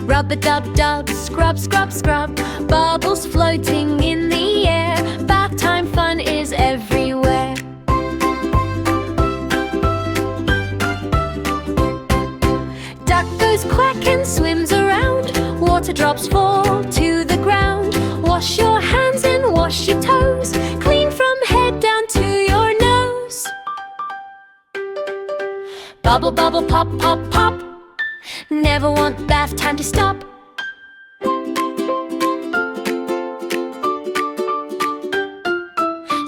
Rub-a-dub-dub, scrub, scrub, scrub. Bubbles floating in the air. Bath time fun is everywhere. Duck goes quack and swims around. Water drops fall to the ground. Wash your hands and wash your toes. Clean from head down to your nose. Bubble, bubble, pop, pop, pop. Never want bath time to stop.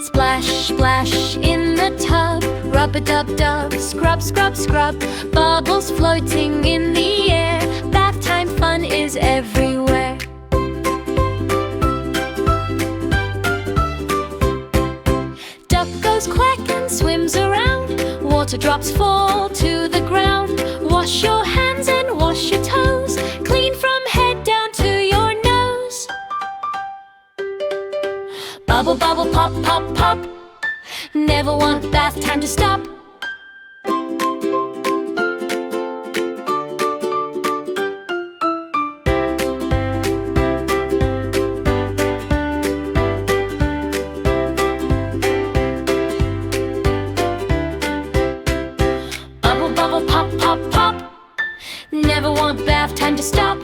Splash, splash in the tub. Rub-a-dub-dub, scrub, scrub, scrub. Bubbles floating in the air. Bath time fun is everywhere. Duck goes quack and swims around. Water drops fall to the ground. Wash your hands and wash your toes. Clean from head down to your nose. Bubble, bubble, pop, pop, pop. Never want bath time to stop. Bubble, bubble, pop, pop, pop. Never want bath time to stop.